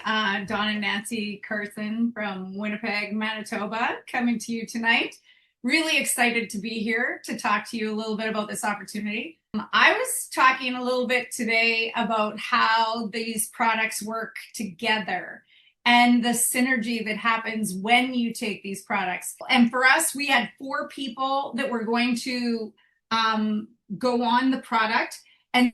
family, Don and Nancy Carson from Winnipeg, Manitoba, coming to you tonight. Really excited to be here to talk to you a little bit about this opportunity. I was talking a little bit today about how these products work together and the synergy that happens when you take these products. And for us, we had 4 people that were going to go on the product. And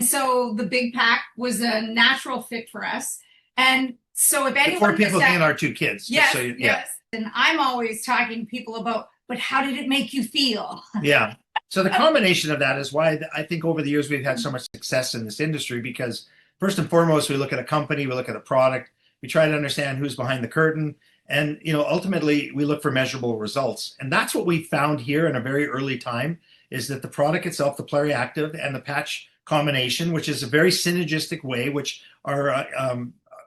so the big pack was a natural fit for us. And so if anyone... 4 people and our 2 kids. Yes, so yes. And I'm always talking to people about, but how did it make you feel? Yeah. So the combination of that is why I think over the years we've had so much success in this industry, because first and foremost, we look at a company, we look at a product, we try to understand who's behind the curtain, and ultimately we look for measurable results. And that's what we found here in a very early time, is that the product itself, the PluriActiv and the patch combination, which is a very synergistic way, which our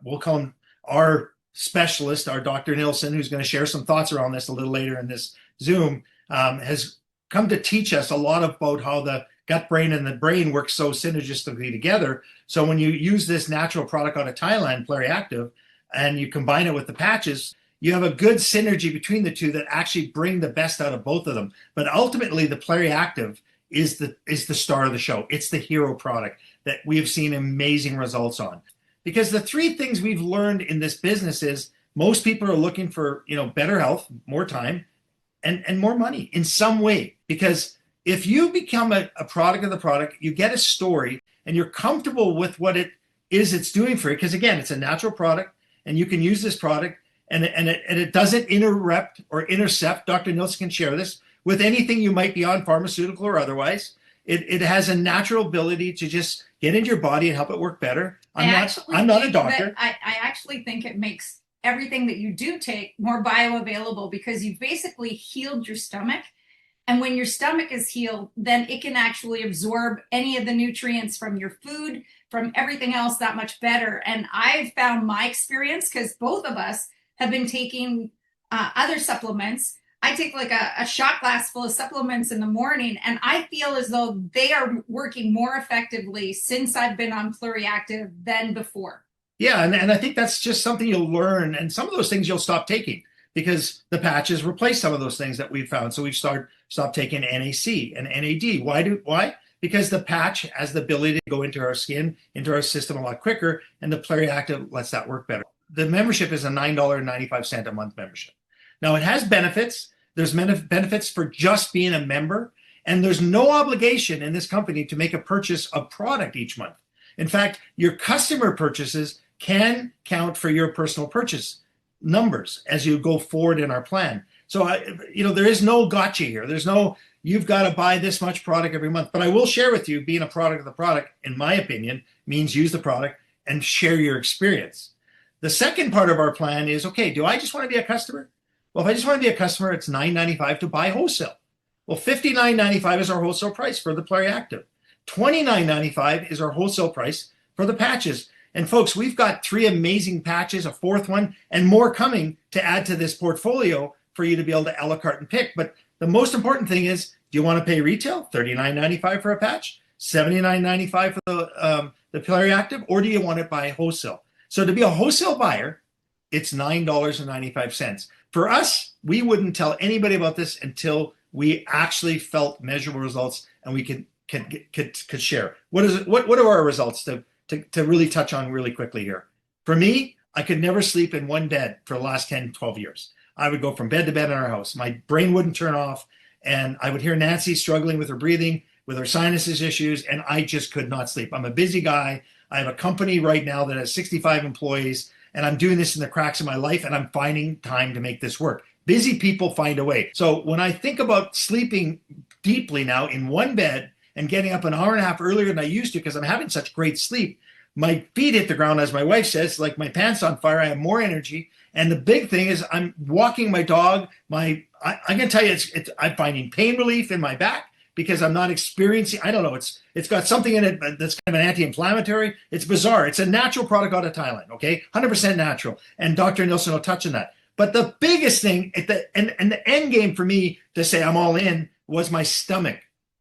we'll call him our specialist, our Dr. Nilsson, who's going to share some thoughts around this a little later in this Zoom, has come to teach us a lot about how the gut brain and the brain work so synergistically together. So when you use this natural product out of Thailand, PluriActiv, and you combine it with the patches, you have a good synergy between the two that actually bring the best out of both of them. But ultimately, the PluriActiv is the star of the show. It's the hero product that we have seen amazing results on. Because the 3 things we've learned in this business is most people are looking for better health, more time, and more money in some way. Because if you become a product of the product, you get a story, and you're comfortable with what it's doing for you. Because again, it's a natural product, and you can use this product, and it doesn't interrupt or intercept. Dr. Nilsson can share this with anything you might be on, pharmaceutical or otherwise. It has a natural ability to just get into your body and help it work better. I'm not a doctor. I actually think it makes everything that you do take more bioavailable, because you've basically healed your stomach. And when your stomach is healed, then it can actually absorb any of the nutrients from your food, from everything else that much better. And I've found my experience, because both of us have been taking other supplements. I take like a shot glass full of supplements in the morning, and I feel as though they are working more effectively since I've been on PluriActiv than before. Yeah, and I think that's just something you'll learn, and some of those things you'll stop taking because the patches replace some of those things that we've found. So we've stopped taking NAC and NAD. Why? Because the patch has the ability to go into our skin, into our system a lot quicker, and the PluriActiv lets that work better. The membership is a $9.95 a month membership. Now, it has benefits. There's benefits for just being a member, and there's no obligation in this company to make a purchase of product each month. In fact, your customer purchases can count for your personal purchase numbers as you go forward in our plan. So, there is no gotcha here. There's no, you've got to buy this much product every month. But I will share with you, being a product of the product, in my opinion, means use the product and share your experience. The second part of our plan is, okay, do I just want to be a customer? Well, if I just want to be a customer, it's $9.95 to buy wholesale. Well, $59.95 is our wholesale price for the PluriActiv. $29.95 is our wholesale price for the patches. And folks, we've got 3 amazing patches, a 4th one, and more coming to add to this portfolio for you to be able to a la carte and pick. But the most important thing is, do you want to pay retail, $39.95 for a patch, $79.95 for the PluriActiv, or do you want it by wholesale? So to be a wholesale buyer, it's $9.95. For us, we wouldn't tell anybody about this until we actually felt measurable results and we could share. What are our results to really touch on really quickly here? For me, I could never sleep in one bed for the last 10, 12 years. I would go from bed to bed in our house. My brain wouldn't turn off, and I would hear Nancy struggling with her breathing, with her sinuses issues, and I just could not sleep. I'm a busy guy. I have a company right now that has 65 employees, and I'm doing this in the cracks of my life, and I'm finding time to make this work. Busy people find a way. So when I think about sleeping deeply now in one bed and getting up an hour and a half earlier than I used to because I'm having such great sleep, my feet hit the ground, as my wife says, like my pants on fire. I have more energy. And the big thing is I'm walking my dog. I can tell you, I'm finding pain relief in my back because I'm not experiencing, I don't know, it's got something in it that's kind of an anti-inflammatory. It's bizarre. It's a natural product out of Thailand, okay? 100% natural. And Dr. Nilsson will touch on that. But the biggest thing, and the end game for me to say I'm all in, was my stomach.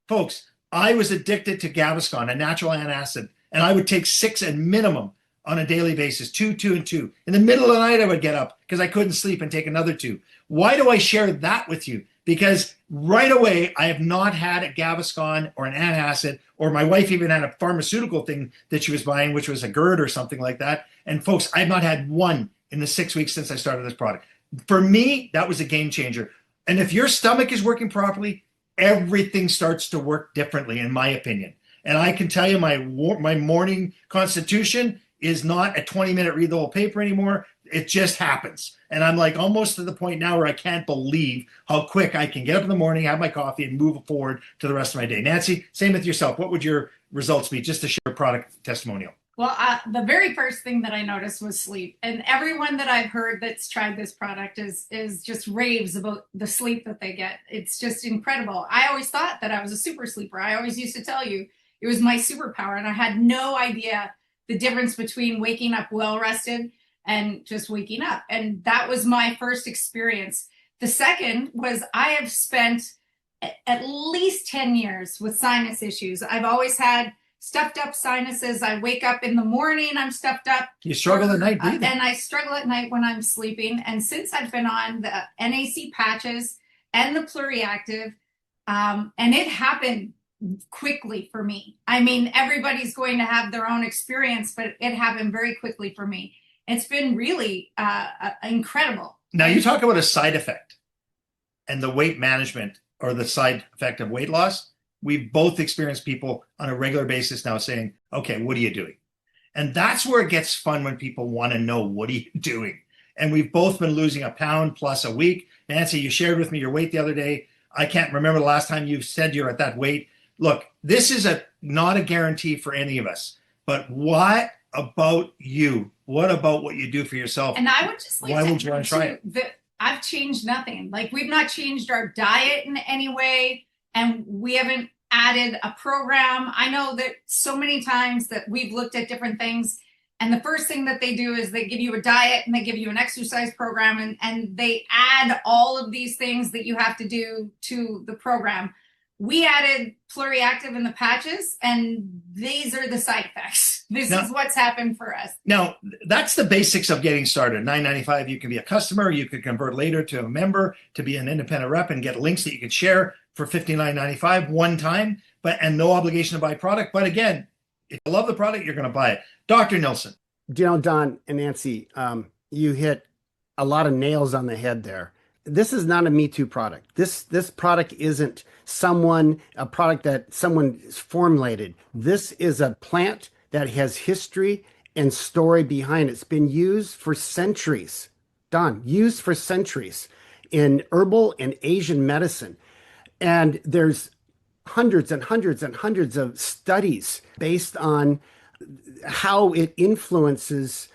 Folks, I was addicted to Gaviscon, a natural antacid, and I would take 6 at minimum on a daily basis, two, two, and two. In the middle of the night, I would get up because I couldn't sleep and take another two. Why do I share that with you? Because right away, I have not had a Gaviscon or an antacid, or my wife even had a pharmaceutical thing that she was buying, which was a GERD or something like that. And folks, I've not had one in the 6 weeks since I started this product. For me, that was a game changer. And if your stomach is working properly, everything starts to work differently, in my opinion. And I can tell you my morning constitution is not a 20-minute read the whole paper anymore. It just happens. And I'm like almost to the point now where I can't believe how quick I can get up in the morning, have my coffee, and move forward to the rest of my day. Nancy, same with yourself. What would your results be, just to share a product testimonial? Well, the very first thing that I noticed was sleep. And everyone that I've heard that's tried this product is just raves about the sleep that they get. It's just incredible. I always thought that I was a super sleeper. I always used to tell you it was my superpower. And I had no idea the difference between waking up well rested and just waking up. And that was my first experience. The second was I have spent at least 10 years with sinus issues. I've always had stuffed up sinuses. I wake up in the morning, I'm stuffed up. You struggle at night breathing. And I struggle at night when I'm sleeping. And since I've been on the NAC patches and the PluriActiv, and it happened quickly for me. I mean, everybody's going to have their own experience, but it happened very quickly for me. It's been really incredible. Now, you talk about a side effect and the weight management or the side effect of weight loss. We've both experienced people on a regular basis now saying, okay, what are you doing? And that's where it gets fun, when people want to know, what are you doing? And we've both been losing a pound plus a week. Nancy, you shared with me your weight the other day. I can't remember the last time you said you're at that weight. Look, this is not a guarantee for any of us, but what about you? What about what you do for yourself? And I would just like Why would you want to try it? That I've changed nothing. Like, we've not changed our diet in any way, and we haven't added a program. I know that so many times that we've looked at different things, and the first thing that they do is they give you a diet and they give you an exercise program, and they add all of these things that you have to do to the program. We added PluriActiv in the patches, and these are the side effects. This is what's happened for us. Now, that's the basics of getting started. $9.95, you can be a customer. You could convert later to a member, to be an independent rep, and get links that you can share for $59.95 one time, and no obligation to buy product. But again, if you love the product, you're going to buy it. Dr. Nilsson. You know, Don and Nancy, you hit a lot of nails on the head there. This is not a Me Too product. This product isn't a product that someone formulated. This is a plant that has history and story behind it. It's been used for centuries. Don, used for centuries in herbal and Asian medicine. And there's hundreds and hundreds and hundreds of studies based on how it influences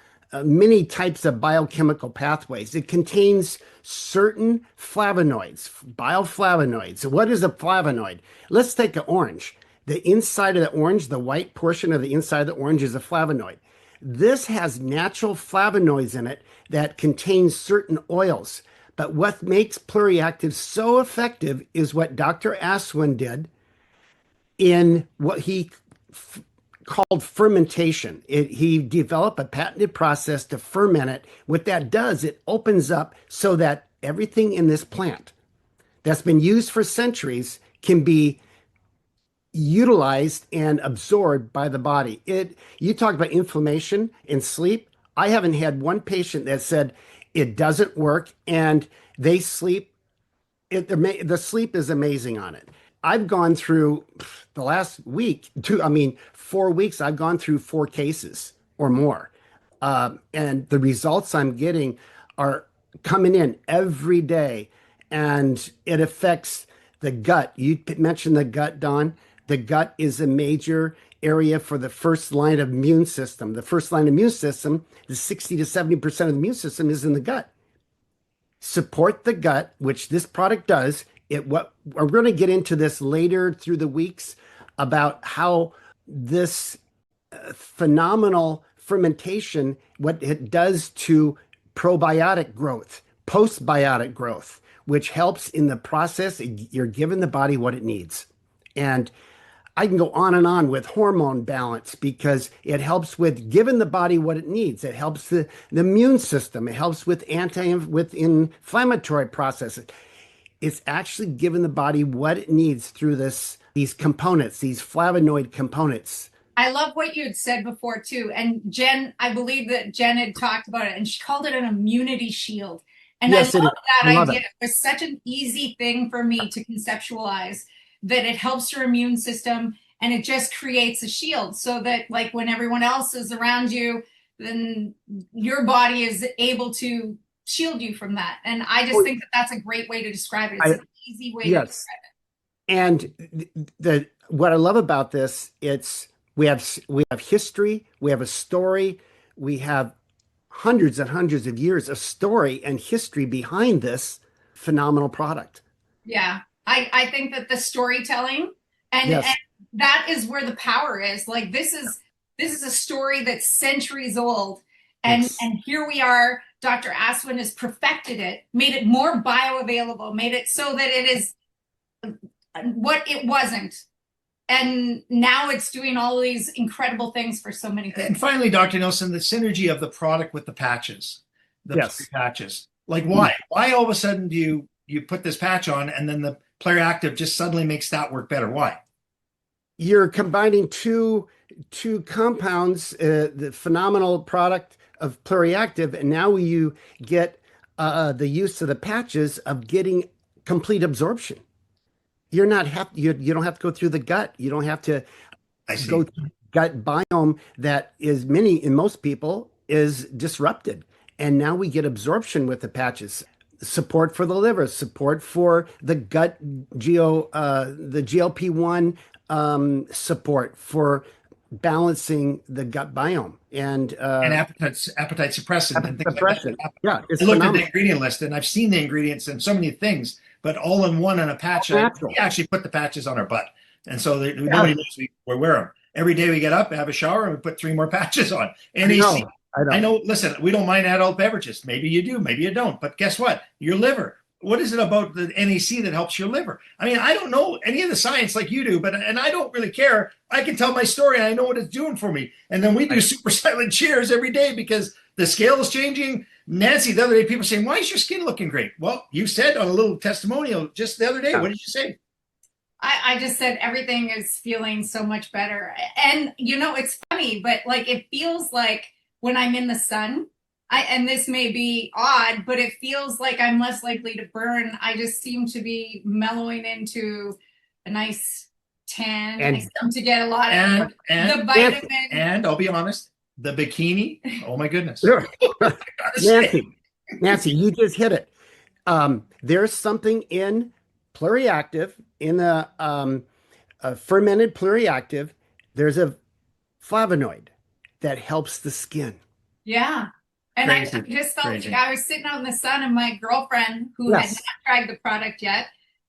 many types of biochemical pathways. It contains certain flavonoids, bioflavonoids. What is a flavonoid? Let's take an orange. The inside of the orange, the white portion of the inside of the orange, is a flavonoid. This has natural flavonoids in it that contains certain oils. But what makes PluriActiv so effective is what Dr. Aswin did in what he called fermentation. He developed a patented process to ferment it. What that does, it opens up so that everything in this plant that's been used for centuries can be utilized and absorbed by the body. You talk about inflammation and sleep. I haven't had one patient that said it doesn't work and they sleep. The sleep is amazing on it. I've gone through the last 4 weeks, I've gone through 4 cases or more. And the results I'm getting are coming in every day, and it affects the gut. You mentioned the gut, Don. The gut is a major area for the first line of immune system. The first line of immune system, the 60 to 70% of the immune system is in the gut. Support the gut, which this product does. We're going to get into this later through the weeks about how this phenomenal fermentation, what it does to probiotic growth, postbiotic growth, which helps in the process. You're giving the body what it needs. And I can go on and on with hormone balance because it helps with giving the body what it needs. It helps the immune system. It helps with with inflammatory processes. It's actually giving the body what it needs through these components, these flavonoid components. I love what you had said before too. And Jen, I believe that Jen had talked about it and she called it an immunity shield. And Yes, I love that I love idea. it. It was such an easy thing for me to conceptualize that it helps your immune system and it just creates a shield so that like when everyone else is around you, then your body is able to shield you from that. And I just think that that's a great way to describe it. It's an easy way to Yes. describe it. And what I love about this, we have history, we have a story, we have hundreds and hundreds of years of story and history behind this phenomenal product. Yeah, I think that the storytelling and, Yes. and that is where the power is. Like this is a story that's centuries old, and Yes. and here we are. Dr. Aswin has perfected it, made it more bioavailable, made it so that it is what it wasn't. And now it's doing all of these incredible things for so many people. And finally, Dr. Nelson, the synergy of the product with the patches, the Yes. patches. Like why? Why all of a sudden do you put this patch on and then the PluriActiv just suddenly makes that work better? Why? You're combining two compounds, the phenomenal product of PluriActiv, and now you get the use of the patches of getting complete absorption. You don't have to go through the gut. You don't have to go through gut biome that is in most people is disrupted. And now we get absorption with the patches. Support for the liver, support for the gut the GLP-1 support for balancing the gut biome and appetite suppressant and things suppression. like that. Yeah, it's I looked at phenomenal. the ingredient list and I've seen the ingredients in so many things, but all in one in a patch. We actually put the patches on our butt, and so nobody knows we wear them. Every day we get up, have a shower, and we put 3 more patches on. NAC. I know. Listen, we don't mind adult beverages. Maybe you do, maybe you don't. But guess what? Your liver. What is it about the NAC that helps your liver? I mean, I don't know any of the science like you do, and I don't really care. I can tell my story and I know what it's doing for me. And then we do super silent cheers every day because the scale is changing. Nancy, the other day, people saying, why is your skin looking great? Well, you said on a little testimonial just the other day, what did you say? I just said everything is feeling so much better. And it's funny, but like it feels like when I'm in the sun, and this may be odd, but it feels like I'm less likely to burn. I just seem to be mellowing into a nice tan. I seem to get a lot of the vitamin. And I'll be honest, the bikini, oh my goodness. Nancy, you just hit it. There's something in PluriActiv, in the fermented PluriActiv, there's a flavonoid that helps the skin. Yeah. And I just felt like I was sitting out in the sun and my girlfriend, who had not tried the product yet,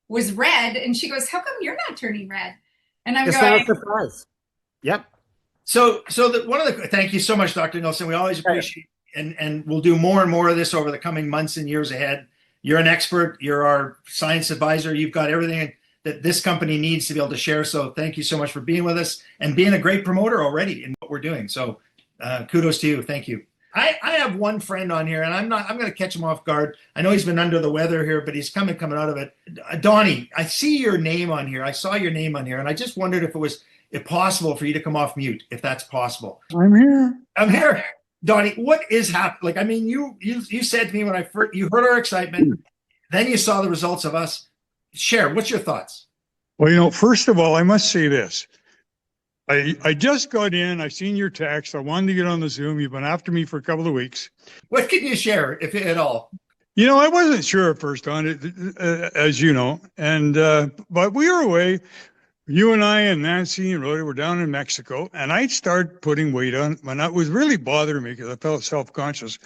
was red. And she goes, how come you're not turning red? And I'm going, not a surprise. Yep. So thank you so much, Dr. Nelson. We always appreciate and we'll do more and more of this over the coming months and years ahead. You're an expert. You're our science advisor. You've got everything that this company needs to be able to share. So thank you so much for being with us and being a great promoter already in what we're doing. So kudos to you. Thank you. I have one friend on here, and I'm going to catch him off guard. I know he's been under the weather here, but he's coming out of it. Donnie, I see your name on here. I saw your name on here, and I just wondered if it was possible for you to come off mute, if that's possible. I'm here. I'm here. Donnie, what is happening? Like, I mean, you said to me when you heard our excitement, then you saw the results of us. Share, what's your thoughts? Well, first of all, I must say this. I just got in. I seen your text. I wanted to get on the Zoom. You've been after me for a couple of weeks. What can you share, if at all? I wasn't sure at first on it, as you know. And but we were away. You and I and Nancy and Rhoda were down in Mexico, and I started putting weight on, and that was really bothering me because I felt self-conscious.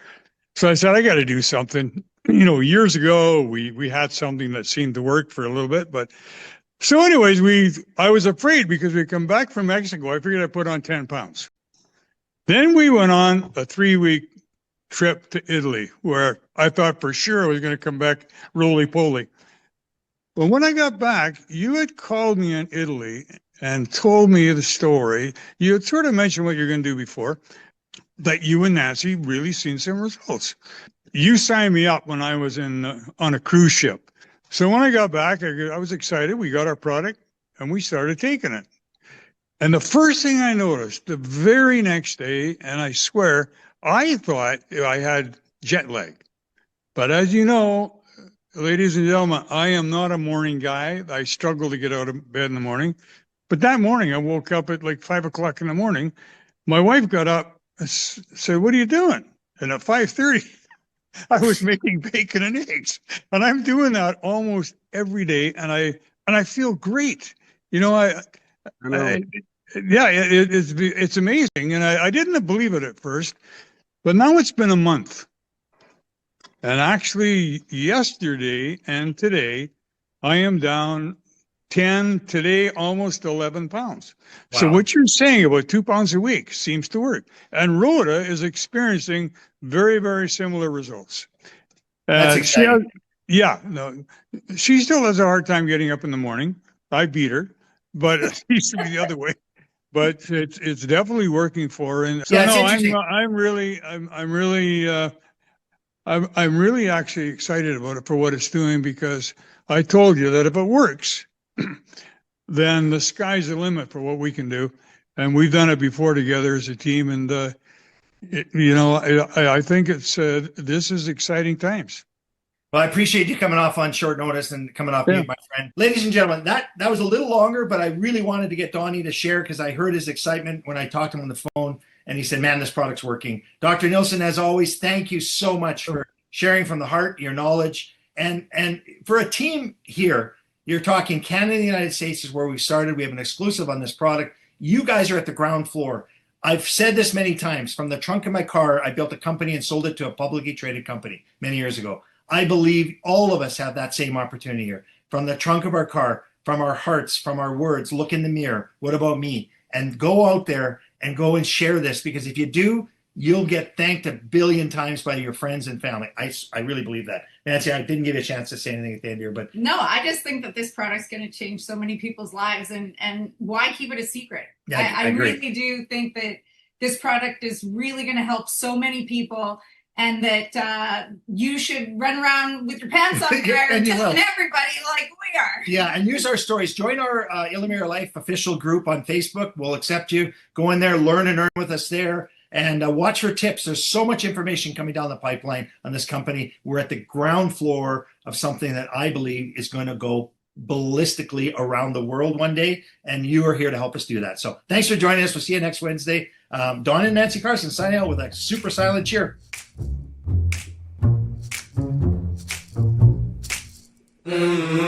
So I said, I got to do something. Years ago, we had something that seemed to work for a little bit, but so anyways, I was afraid because we come back from Mexico. I figured I'd put on 10 pounds. Then we went on a 3-week trip to Italy where I thought for sure I was going to come back roly-poly. But when I got back, you had called me in Italy and told me the story. You had sort of mentioned what you're going to do before, that you and Nancy really seen some results. You signed me up when I was on a cruise ship. So when I got back, I was excited. We got our product and we started taking it. And the first thing I noticed the very next day, and I swear, I thought I had jet lag. But as you know, ladies and gentlemen, I am not a morning guy. I struggle to get out of bed in the morning. But that morning, I woke up at like 5 o'clock in the morning. My wife got up and said, "What are you doing?" And at 5:30, I was making bacon and eggs. And I'm doing that almost every day. And I feel great. You know, I know. it's amazing. And I didn't believe it at first. But now it's been a month. And actually, yesterday and today, I am down 10, today almost 11 pounds. Wow. So what you're saying about 2 pounds a week seems to work. And Rhoda is experiencing very, very similar results. That's exciting. She still has a hard time getting up in the morning. I beat her, but it used to be the other way. But it's definitely working for her. And so Yeah, it's no, interesting. I'm really actually excited about it for what it's doing, because I told you that if it works, then the sky's the limit for what we can do. And we've done it before together as a team. And, I think this is exciting times. Well, I appreciate you coming off on short notice and coming off mute, my friend. Ladies and gentlemen, that was a little longer, but I really wanted to get Donnie to share because I heard his excitement when I talked to him on the phone, and he said, "Man, this product's working." Dr. Nilsson, as always, thank you so much for sharing from the heart your knowledge. And for a team here, you're talking Canada and the United States is where we started. We have an exclusive on this product. You guys are at the ground floor. I've said this many times. From the trunk of my car, I built a company and sold it to a publicly traded company many years ago. I believe all of us have that same opportunity here. From the trunk of our car, from our hearts, from our words, look in the mirror. What about me? And go out there and go and share this, because if you do, you'll get thanked a billion times by your friends and family. I really believe that. Nancy, I didn't give you a chance to say anything at the end here, but no, I just think that this product's going to change so many people's lives, and why keep it a secret? Yeah, I agree. really do think that this product is really going to help so many people, and that you should run around with your pants on there and telling everybody like we are. Yeah, and use our stories. Join our Illumera Life official group on Facebook. We'll accept you. Go in there, learn and earn with us there. And watch for tips. There's so much information coming down the pipeline on this company. We're at the ground floor of something that I believe is going to go ballistically around the world one day. And you are here to help us do that. So thanks for joining us. We'll see you next Wednesday. Dawn and Nancy Carson signing out with a super silent cheer. Mm-hmm.